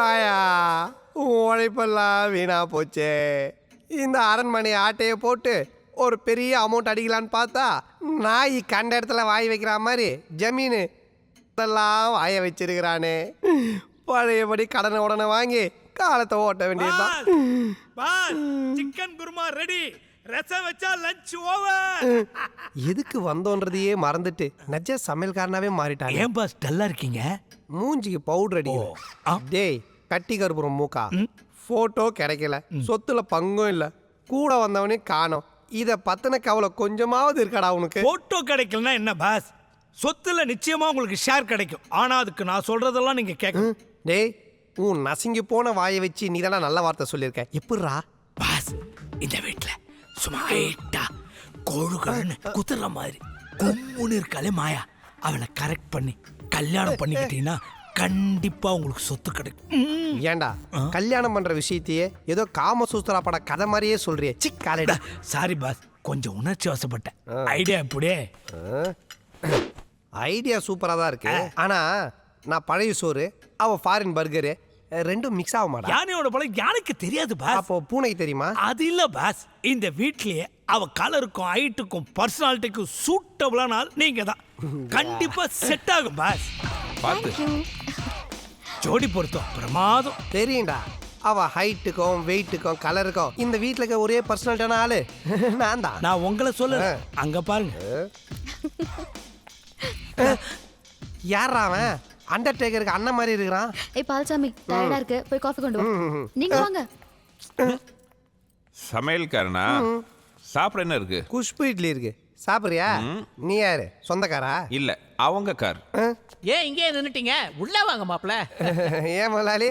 ஆயா உழைப்பெல்லாம் வீணா போச்சே. இந்த அரண்மனை ஆட்டையை போட்டு ஒரு பெரிய அமௌண்ட் அடிக்கலான்னு பார்த்தா நாய் கண்ட இடத்துல வாய் வைக்கிற மாதிரி ஜமீனு இதெல்லாம் வாய வச்சிருக்கிறானே. பழையபடி கடனை உடனே வாங்கி காலத்தை ஓட்ட வேண்டியதுதான். சிக்கன் குருமா ரெடி, ரசம் வச்சா லஞ்ச் ஓவர். எதுக்கு வந்தோன்றதையே மறந்துட்டு நஜ சமையல்காரனாவே மாறிட்டாங்க. ஏன் பாஸ் டல்லா இருக்கீங்க? மூஞ்சிக்கு பவுடர் அடிக்கல. டேய் கட்டி கருப்புறம் மூக்கா, போட்டோ கிடைக்கல, சொத்துல பங்கும் இல்ல, கூட வந்தவனே காணோம். இத பத்தின கவலை கொஞ்சமாவது இருக்காடா உனக்கு? போட்டோ கிடைக்கலன்னா என்ன பாஸ், சொத்துல நிச்சயமா உங்களுக்கு ஷேர் கிடைக்கும். ஆனா அதுக்கு நான் சொல்றதெல்லாம் நீங்க கேட்கணும். டேய் உன் நசுங்கி போன வாயை வச்சு நீ தானே நல்ல வார்த்தை சொல்லியிருக்க. எப்படிரா பாஸ் இந்த வீட்டுல சும்மா ஹைட்டா கோழுகள்னு குத்துற மாதிரி கும்முன்னு இருக்காளே மாயா, அவளை கரெக்ட் பண்ணி கல்யாணம் பண்ணிக்கிட்டீங்கன்னா கண்டிப்பா உங்களுக்கு சொத்து கிடைக்கும். ஏண்டா கல்யாணம் பண்ற விஷயத்தையே ஏதோ காமசூத்திரா பட கதை மாதிரியே சொல்றியே. சிக்காலேடா. சாரி பாஸ், கொஞ்சம் உணர்ச்சி வசப்பட்டேன். ஐடியா எப்படியே? ஐடியா சூப்பரா தான் இருக்கு. ஆனா நான் பழைய சோறு, அவ ஃபாரின் பர்கரு, ரெண்டும் மிக்ஸ் ஆக மாட்டா. யானையோட பழம் யானைக்கு தெரியாது பாஸ். அப்போ பூனைக்கு தெரியுமா? அது இல்ல பாஸ், இந்த வீட்லயே அவ கலருக்கும் ஹைட்டுக்கும் பர்சனாலிட்டிக்கும் சூட்டபிளான ஆள் நீங்க தான். கண்டிப்பா செட் ஆகும் பாஸ். பார்த்து ஜோடி பொருத்தம் பிரமாதம். தெரியும்டா, அவ ஹைட்டுக்கும் வெயிட்டுக்கும் கலருக்கும் இந்த வீட்டுல இருக்க ஒரே பர்சனாலிட்டியான ஆளு நான் தான். நான் உங்களை சொல்ல அங்க பாருங்க. யாரா அவன்? அண்டர்டேக்கருக்கு அண்ணன் மாதிரி இருக்கிறான். ஏய் பால்சாமி, டயர்டா இருக்கு, போய் காஃபி கொண்டு வா. நீங்க வாங்க. சமையல்காரனா? சாப்பிட என்ன இருக்கு? குஷ்பு இட்லி இருக்கு, சாப்பிடுறியா? நீ யாரு, சொந்தக்காரா? இல்ல, அவங்க கார். ஏன் இங்கே நின்னுட்டீங்க? உள்ள வாங்க மாப்பிள்ள. ஏன் முதலாளி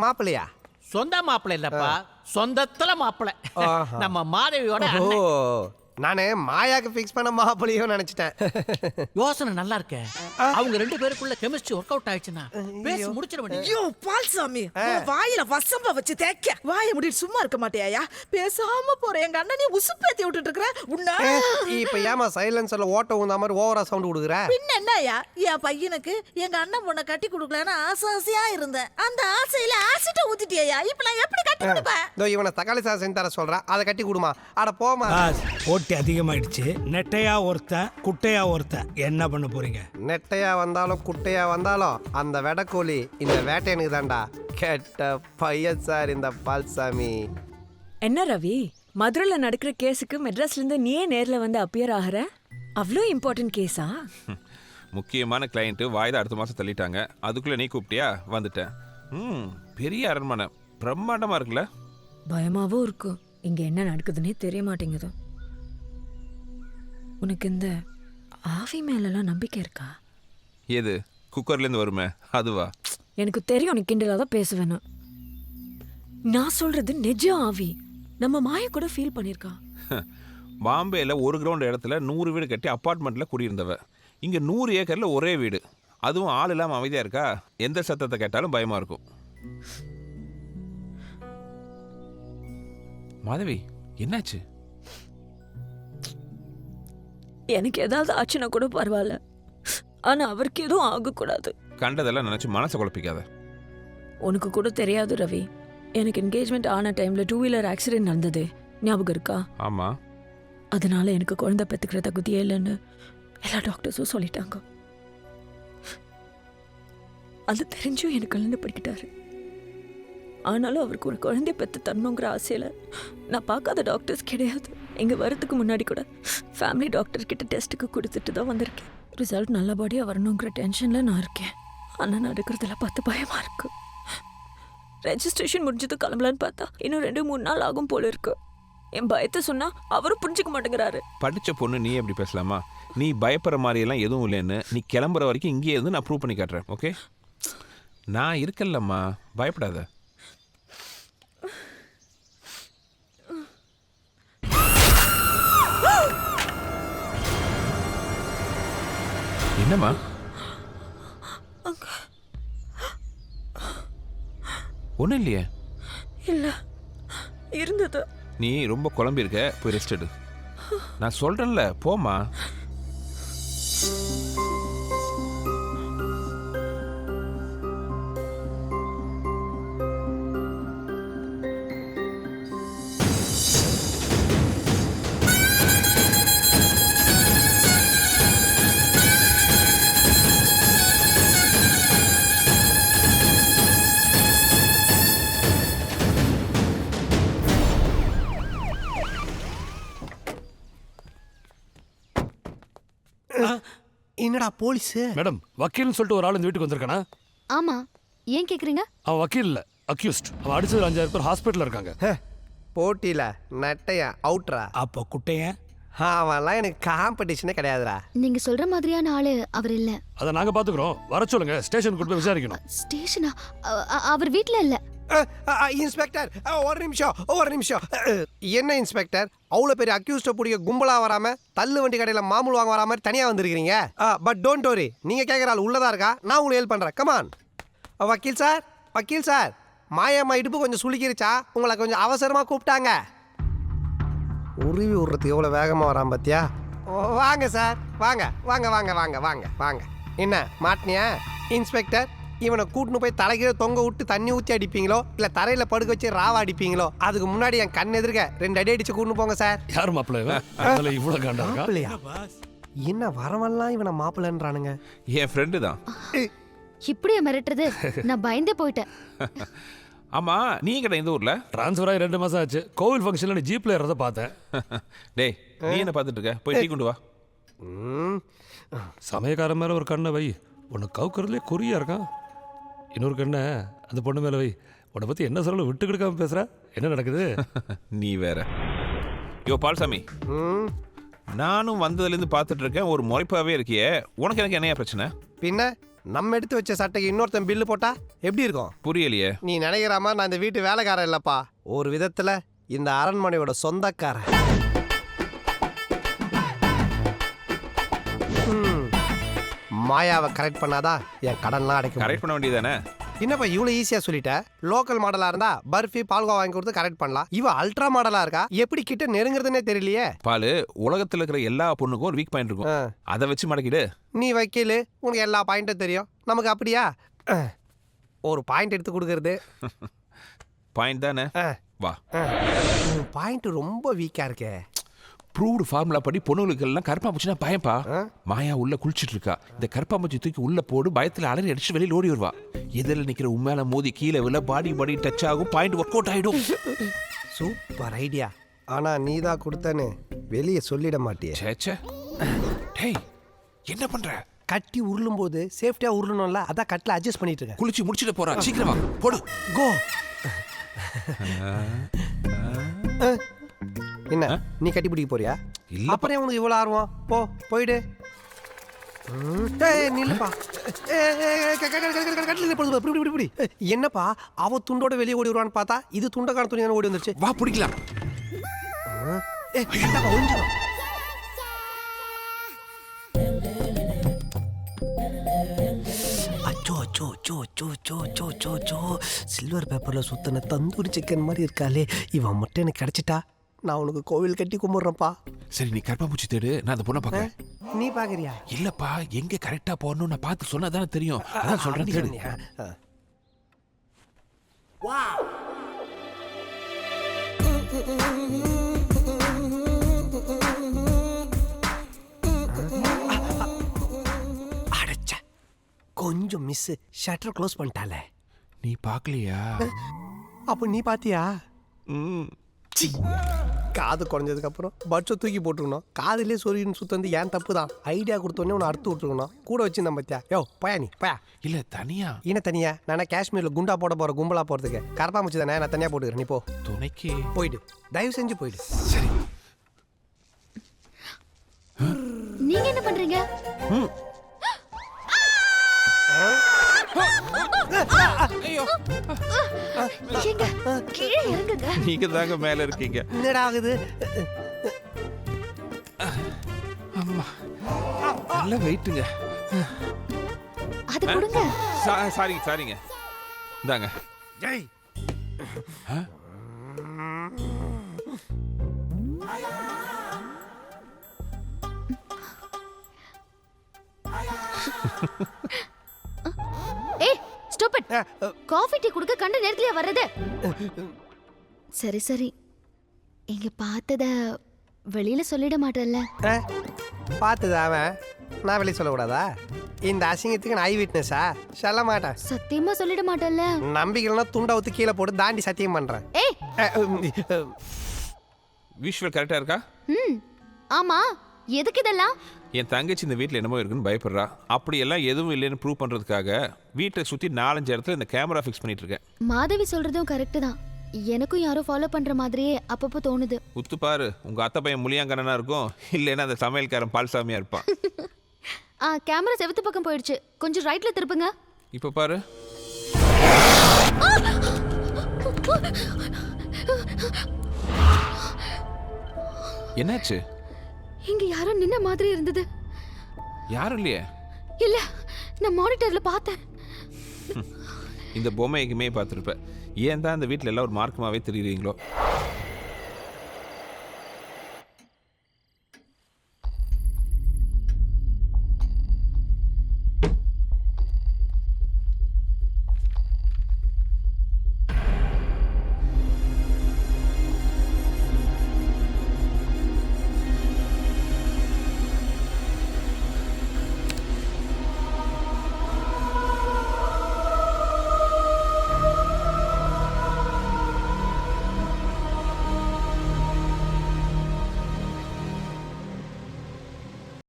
மாப்பிள்ளையா? சொந்த மாப்பிள்ள இல்லப்பா, சொந்தத்துல மாப்பிள்ள. நம்ம மாதவியோட ஓ, நானு மாயாக்கு ஃபிக்ஸ் பண்ண மாப்பிள்ளையோ நினைச்சிட்டேன். யோசனை நல்லா இருக்க. அவங்க ரெண்டு பேருக்குள்ள கெமிஸ்ட்ரி ஒர்க் அவுட் ஆயிடுச்சுன்னா பேசி முடிச்சிட வேண்டியது. ஐயோ பால்சாமி, வாயில வசம்ப வச்சு தேக்க வாயை முடிட்டு சும்மா இருக்க மாட்டியா? பேசாம போற எங்க அண்ணனே உசுப்பேத்தி விட்டுட்டு இருக்கற உன்ன. இப்ப ஏமா சைலன்சர்ல ஓட்ட ஊந்த மாதிரி ஓவரா சவுண்ட் கொடுக்குற? பின்ன என்னயா, என் பையனுக்கு எங்க அண்ணன் பொண்ணை கட்டி கொடுக்கலன்னு ஆசையா இருந்தேன். அந்த ஆசையில ஆசிட்ட ஊத்திட்டியா? இப்ப நான் எப்படி கட்டி கொடுப்பேன்? இதோ இவனை தக்காளி சாதம் செஞ்சு தர சொல்றா, அதை கட்டி கொடுமா. அட போமா. போட்டி அதிகமாயிடுச்சு. நெட்டையா ஒருத்தன் குட்டையா ஒருத்தன், என்ன பண்ண போறீங்க? நெட்டையா வந்தாலும் குட்டையா வந்தாலும் அந்த வெடக்கோழி இந்த வேட்டையனுக்கு தான்டா. கெட்ட பையன் சார் இந்த பால்சாமி. என்ன ரவி, மதுரையில நடக்கிற கேஸுக்கு மெட்ராஸ்ல இருந்து நீயே நேர்ல வந்து அப்பியர் ஆகிற? அவ்வளோ இம்பார்ட்டன்ட் கேஸா? முக்கியமான கிளையண்ட் வாய்தா அடுத்த மாசம் தள்ளிட்டாங்க. அதுக்குள்ள நீ கூப்பிட்டியா? வந்துட்டேன். பெரிய அரண்மனை பிரம்மாண்டமா இருக்குல்ல? பயமாவும் இருக்கும். இங்க என்ன நடக்குதுன்னே தெரிய மாட்டேங்குது. உனக்கு இந்த ஆவி மேலெல்லாம் நம்பிக்கை இருக்கா? எது குக்கர்லேருந்து வருமே அதுவா? எனக்கு தெரியும் நீ கிண்டலாக தான் பேசுவேன்னு. நான் சொல்றது நிஜ ஆவி. நம்ம மாய கூட ஃபீல் பண்ணியிருக்கா. பாம்பேல ஒரு கிரவுண்ட் இடத்துல 100 வீடு கட்டி அப்பார்ட்மெண்ட்ல குடியிருந்தவ. இங்க 100 ஏக்கர்ல ஒரே வீடு, அதுவும் ஆள் இல்லாம அமைதியா இருக்கா. எந்த சத்தத்தை கேட்டாலும் பயமா இருக்கும். மாதவி என்னாச்சு? எனக்கு ஏதாவது ஆச்சுன்னா கூட பரவாயில்ல, ஆனா அவருக்கு எதுவும் ஆகக்கூடாது. கண்டதெல்லாம் நினைச்சு மனசை குழப்பிக்காத. உனக்கு கூட தெரியாது ரவி, எனக்கு என்கேஜ்மெண்ட் ஆன டைம்ல 2 வீலர் ஆக்சிடென்ட் நடந்தது, ஞாபகம் இருக்கா? ஆமா. அதனால எனக்கு குழந்தை பெற்றுக்கிற தகுதியே இல்லைன்னு எல்லா டாக்டர்ஸும் சொல்லிட்டாங்க. அது தெரிஞ்சும் எனக்கு கல்யாணம் படிக்கிட்டாரு. ஆனாலும் அவருக்கு ஒரு குழந்தைய பெற்று தரணுங்கிற ஆசையில் நான் பார்க்காத டாக்டர்ஸ் கிடையாது. இங்கே வரதுக்கு முன்னாடி கூட ஃபேமிலி டாக்டர் கிட்ட டெஸ்ட்டுக்கு கொடுத்துட்டு தான் வந்திருக்கேன். ரிசல்ட் நல்லபடியாக வரணுங்கிற டென்ஷனில் நான் இருக்கேன். ஆனால் நடக்கிறதெல்லாம் பார்த்து பயமாக இருக்கு. ரெஜிஸ்ட்ரேஷன் முடிஞ்சது கிளம்பலான்னு பார்த்தா இன்னும் 2-3 நாள் ஆகும் போல இருக்கு. என் பயத்தை சொன்னா அவரும் புரிஞ்சுக்க மாட்டேங்கிறாரு. படிச்ச பொண்ணு நீ எப்படி பேசலாமா? நீ பயப்படுற மாதிரி எல்லாம் எதுவும் இல்லைன்னு நீ கிளம்புற வரைக்கும் இங்கே இருந்து நான் ப்ரூவ் பண்ணி காட்டுறேன். ஓகே, நான் இருக்கல்லம்மா, பயப்படாத. என்னம்மா? ஒன்றும் இல்லையே. இல்லை, இருந்தது. நீ ரொம்ப குழம்பி இருக்க, போய் ரெஸ்ட் எடு. நான் சொல்றேன்ல, போமா. என்னடா போலீஸு? மேடம் வக்கீல்னு சொல்லிட்டு ஒரு ஆள் இந்த வீட்டுக்கு வந்திருக்கானா? ஆமா, ஏன் கேக்குறீங்க? அவன் வக்கீல் இல்ல, அக்யூஸ்ட். அவன் அடிச்சது 5000 பேர் ஹாஸ்பிட்டல்ல இருக்காங்க. போட்டியில நட்டையா அவுட்ரா? அப்போ குட்டையன் அவன்லாம் எனக்கு காம்படிஷனே கிடையாதுடா. நீங்க சொல்ற மாதிரியான ஆளு அவர் இல்ல. அதை நாங்க பாத்துக்கிறோம். வர சொல்லுங்க, ஸ்டேஷன் கூட்டு போய் விசாரிக்கணும். ஸ்டேஷனா? அவர் வீட்ல இல்ல. இன்ஸ்பெக்டர் ஒரு நிமிஷம். என்ன இன்ஸ்பெக்டர், அவ்வளோ பெரிய அக்யூஸ்ட பிடிக்க கும்பலா வராம தள்ளு வண்டி கடையில் மாமூல் வாங்க வரா மாதிரி தனியாக வந்திருக்கீங்க. பட் டோன்ட் வரி, நீங்கள் கேட்குற ஆள் உள்ளதா இருக்கா, நான் உங்களுக்கு ஹெல்ப் பண்ணுறேன். கமான். வக்கீல் சார், மாயம்மா இடுப்பு கொஞ்சம் சுளுக்கிருச்சா, உங்களை கொஞ்சம் அவசரமாக கூப்பிட்டாங்க. உருவி விடுறதுக்கு எவ்வளோ வேகமாக வரான் பார்த்தியா? வாங்க சார், வாங்க. என்ன மாட்டினியா இன்ஸ்பெக்டர்? இவனை கூட்டின்னு போய் தலைகீழ தொங்க விட்டு தண்ணி ஊற்றி அடிப்பீங்களோ இல்லை தரையில் படுக்க வச்சு ராவா அடிப்பீங்களோ? அதுக்கு முன்னாடி என் கண் எதிர்க்க 2 அடி அடிச்சு கூட்டின்னு போங்க சார். யார் மாப்பிள்ள இவன்? அதனால இவ்வளவு காண்டா இருக்கா? மாப்பிள்ளையா? என்ன வரவெல்லாம் இவனை மாப்பிள்ளன்றானுங்க? என் ஃப்ரெண்டு தான். இப்படியே மிரட்டுறது? நான் பயந்தே போயிட்டேன். ஆமா, நீ கடை இந்த ஊர்ல? ட்ரான்ஸ்ஃபர் ஆகி 2 மாசம் ஆச்சு. கோவில் ஃபங்க்ஷன்ல நீ ஜீப்ல ஏறத பார்த்தேன். டேய், நீ என்ன பார்த்துட்டு இருக்க? போய் டீ கொண்டு வா. சமயக்காரன் மேல ஒரு கண்ணை வை. உன்னை கவுக்கிறதுலே குறியா இருக்கான். இன்னொரு கண்ணை அந்த பொண்ணு மேல வை. உன்னை பத்தி என்ன சொல்ல விட்டு கொடுக்காம பேசுற? என்ன நடக்குது? நீ வேற. யோ பால்சாமி, நானும் வந்ததுலேருந்து பார்த்துட்டு இருக்கேன், ஒரு முறைப்பாவே இருக்கியே. உனக்கு எனக்கு என்னையா பிரச்சனை? பின்ன நம்ம எடுத்து வச்ச சட்டைக்கு இன்னொருத்தன் பில்லு போட்டா எப்படி இருக்கும்? புரியலையே. நீ நினைக்கிற மாதிரி நான் இந்த வீட்டு வேலைக்காரன் இல்லப்பா. ஒரு விதத்துல இந்த அரண்மனையோட சொந்தக்காரன். மாயாவை கரெக்ட் பண்ணாதான் என் கடன்லாம் அடைக்கும். கரெக்ட் பண்ண வேண்டியதானே? என்னப்பா இவ்வளோ ஈஸியாக சொல்லிட்ட? லோக்கல் மாடலாக இருந்தா பர்ஃபி பால்கோவா வாங்கி கொடுத்து கரெக்ட் பண்ணலாம். இவ அல்ட்ரா மாடலாக இருக்கா, எப்படி கிட்ட நெருங்குறதுனே தெரியலையே. பாலு, உலகத்தில் இருக்கிற எல்லா பொண்ணுக்கும் ஒரு வீக் பாயிண்ட் இருக்கும். அதை வச்சு மடக்கிடு. நீ வக்கீல், உனக்கு எல்லா பாயிண்ட்டும் தெரியும். நமக்கு அப்படியா? ஒரு பாயிண்ட் எடுத்து கொடுக்கறது பாயிண்ட் தானே? வா. பாயிண்ட் ரொம்ப வீக்காக இருக்கே. ப்ரூவ்டு ஃபார்முலா படி பொண்ணுங்களுக்கு எல்லாம் கருப்பாம்பூச்சினா பயம்பா. மாயா உள்ள குளிச்சுட்டு இருக்கா. இந்த கருப்பாம்பூச்சி தூக்கி உள்ள போடு, பயத்தில் அலறி அடிச்சு வெளியில் ஓடி வருவா. எதில் நிற்கிற உண்மையில மோதி கீழே விழ பாடி டச் ஆகும், பாயிண்ட் ஒர்க் அவுட் ஆகிடும். Super idea. ஆனால் நீ தான் கொடுத்தன்னு வெளியே சொல்லிட மாட்டியே. சேச்சே. டேய், என்ன பண்ற? கட்டி உருளும் போது சேஃப்டியாக உருளணும்ல, அதான் கட்டில் அட்ஜஸ்ட் பண்ணிட்டு இருக்கேன். குளிச்சு முடிச்சுட்டு போறா, சீக்கிரமா போடு. கோ. என்ன நீ கட்டி பிடிக்க போறியா? இல்ல. அப்புறம் உனக்கு இவ்வளோ ஆர்வம்? போயிடு. நில்லுப்பா. என்னப்பா அவ துண்டோட வெளியே ஓடி வருவான்னு பார்த்தா இது துண்டக்கான துணி ஓடி வந்துருச்சு. வா பிடிக்கலாம். சில்வர் பேப்பர்ல சுத்தின தந்தூரி சிக்கன் மாதிரி இருக்காளே, இவன் மட்டும் எனக்கு கிடைச்சிட்டா நான் உனக்கு கோவில் கட்டி கும்பிடுறேன்ப்பா. சரி, நீ கருப்பாம்பூச்சி தேடு, நான் அந்த பொண்ணை பார்க்கறேன். நீ பாக்குறியா? இல்லப்பா, எங்க கரெக்டா போறணும் நான் பார்த்து சொன்னா தானே தெரியும். அதான் சொல்றேன், தேடு. அடச்சா, கொஞ்சம் மிஸ். Shutter close பண்ணிட்டாலே. நீ பார்க்கலையா? அப்போ நீ பாத்தியா? காது குறைஞ்சதுக்கு அப்புறம் பட்சம் தூக்கி போட்டுக்கணும். காதுலேயே சொருகின்னு சுத்த வந்து ஏன் தப்பு தான். ஐடியா கொடுத்தோடனே உன்னை அறுத்து விட்டுருக்கணும். கூட வச்சுருந்தேன் பத்தியா? யோ பயா நீ பயா. இல்ல தனியா. என்ன தனியா? நான் காஷ்மீரில் குண்டா போட போகிற கும்பலா போகிறதுக்கு கரப்பாம்பூச்சி தானே, நான் தனியாக போட்டுக்கிறேன். நீ போ. துணைக்கு போயிடு, தயவு செஞ்சு போயிடு. சரி. நீங்க என்ன பண்றீங்க? ஏங்க, கீழே இறங்குங்க. நீங்க தாங்க மேல இருக்கீங்க. என்னடா ஆகுது? அம்மா, நல்ல வெயிட்டுங்க. அது கொடுங்க. சாரிங்க. இந்தாங்க. ஜெய். ஏய், ஸ்டாப் இட். காஃபி டீ குடுக்க கண்ட நேரத்துலயே வர்றது? சரி, இங்க பார்த்தத வெளியில சொல்லிட மாட்டேன்ல? பார்த்தது அவன், நான் வெளியே சொல்லக்கூடாதா? இந்த அசிங்கத்துக்கு நான் ஐ விட்னஸா? சொல்ல மாட்டேன். சத்தியமா சொல்லிட மாட்டேன்ல? நம்பிக்கைனா துண்டை ஊற்றி கீழே போட்டு தாண்டி சத்தியம் பண்ணுறேன். ஏய், விஷுவல் கரெக்டா இருக்கா? ஆமா. எதுக்கு இதெல்லாம்? என் தங்கச்சி இந்த வீட்டில் என்னமோ இருக்குன்னு பயப்படுறா. அப்படியெல்லாம் எதுவும் இல்லைன்னு ப்ரூவ் பண்ணுறதுக்காக வீட்டை சுற்றி 4-5 இடத்துல இந்த கேமரா ஃபிக்ஸ் பண்ணிட்டு இருக்கேன். மாதவி சொல்றதும் கரெக்ட் தான். எனக்கும் யாரோ ஃபாலோ பண்ற மாதிரியே அப்பப்போ தோணுது. உத்து பாரு, உங்கள் அத்தை பையன் முளியாங்கண்ணனா இருக்கும், இல்லைன்னா அந்த சமையல்காரன் பால்சாமியாக இருப்பான். கேமரா செவுத்து பக்கம் போயிடுச்சு, கொஞ்சம் ரைட்ல திருப்புங்க. இப்போ பாரு. என்னாச்சு? இங்க யாரோ நின்ன மாதிரி இருந்தது. யாரும் இல்லையே. இல்ல, நான் மானிட்டர்ல பார்த்தேன். இந்த பொம்மை எங்குமே பார்த்துருப்பேன். ஏன் தான் இந்த வீட்டில் எல்லாம் ஒரு மார்க்கமாகவே தெரியுறீங்களோ?